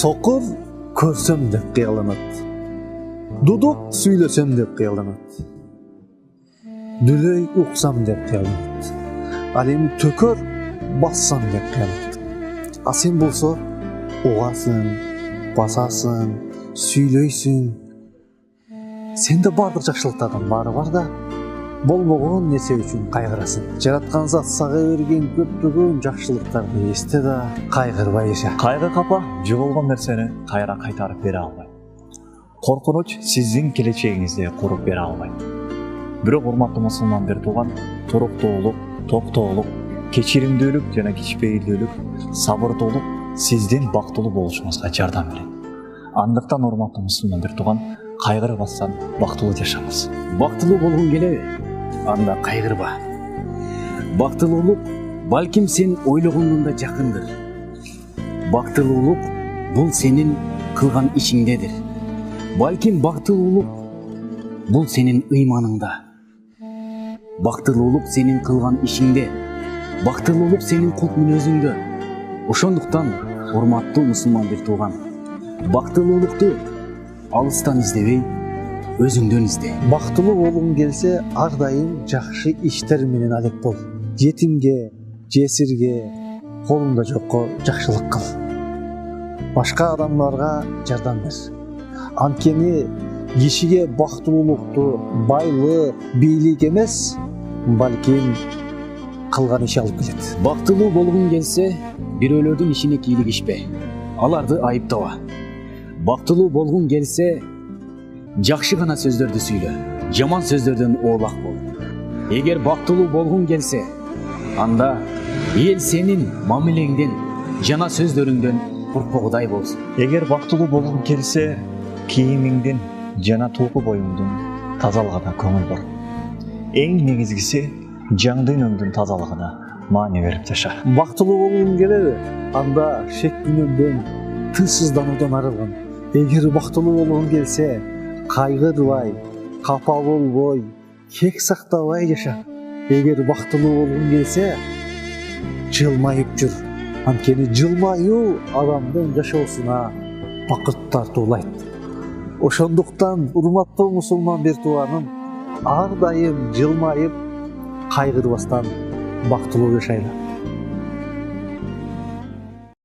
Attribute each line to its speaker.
Speaker 1: Soqur көрсөм деп кыяланат. Дудук сүйлөсөм деп кыяланат. Дүлөй уксам деп кыяланат. Ал эми төкөр бассам деп кыяланат. А сен болсо угасың, басасың, сүйлөйсүң. Сенде бардык жакшылыктардын баары бар да, болбогон нерсе үчүн кайгырасың. Жараткан зат сага берген көптөгөн жакшылыктарды эсте да кайгырбай жаша.
Speaker 2: Кайгы капа жоголгон нерсени кайра кайтарып бере албайт. Коркунуч сиздин келечегиңизди куруп бере албайт. Бирок урматтуу мусулман бир тууган, туруктуулук, токтоолук, кечиримдүүлүк жана кичпейилдүүлүк, сабырдуулук сиздин бактылуу болушуңузга жардам берет. Андыктан урматтуу мусулман бир тууган, кайгырбастан бактылуу жашаңыз.
Speaker 3: Бактылуу болгуң келеби? Анда кайгырба. Бактылуулук балким сен ойлогондон да жакындыр. Бактылуулук бул сенин кылган ишиңдедир. Балким бактылуулук бул сенин ыйманыңда. Бактылуулук сенин кылган ишиңде. Бактылуулук сенин кулк мүнөзүңдө. Ошондуктан урматтуу мусулман бир тууган, бактылуулукту алыстан издебей, өзүңдөн изде.
Speaker 1: Бактылуу болгуң келсе, ар дайым жакшы иштер менен алек бол. Жетимге, жесирге, колуңда жокко жакшылык кыл. Башка адамдарга жардам бер. Анткени кишиге бактылуулукту байлык, бийлик эмес, балким кылган иши алып келет.
Speaker 3: Бактылуу болгуң келсе, бирөөлөрдүн ишине кийлигишпе. Аларды айыптаба. Бактылуу болгуң келсе, жакшы гана сөздөрдү сүйлө, жаман сөздөрдөн оолак бол. Эгер бактылуу болгуң келсе, анда эл сенин мамилеңден, жана сөздөрүңдөн куркпогудай болсун.
Speaker 2: Эгер бактылуу болгуң келсе, кийимиңдин жана тулку боюңдун тазалыгына көңүл бор. Эң негизгиси жандын тазалыгына маани берип жаша.
Speaker 1: Бактылуу болгуң келеби? Анда шек күнөөдөн, тынчсыздануудан арылган. Эгер бактылуу болгуң келсе, кайгырбай, капа болбой, кек сактабай жаша. Эгер бактылуу болгуң келсе, жылмайып жүр. Анткени жылмаюу адамдын жашоосуна бакыт тартуулайт. Ошондуктан урматтуу мусулман бир тууганым, ар дайым жылмайып, кайгырбастан бактылуу жашайлы.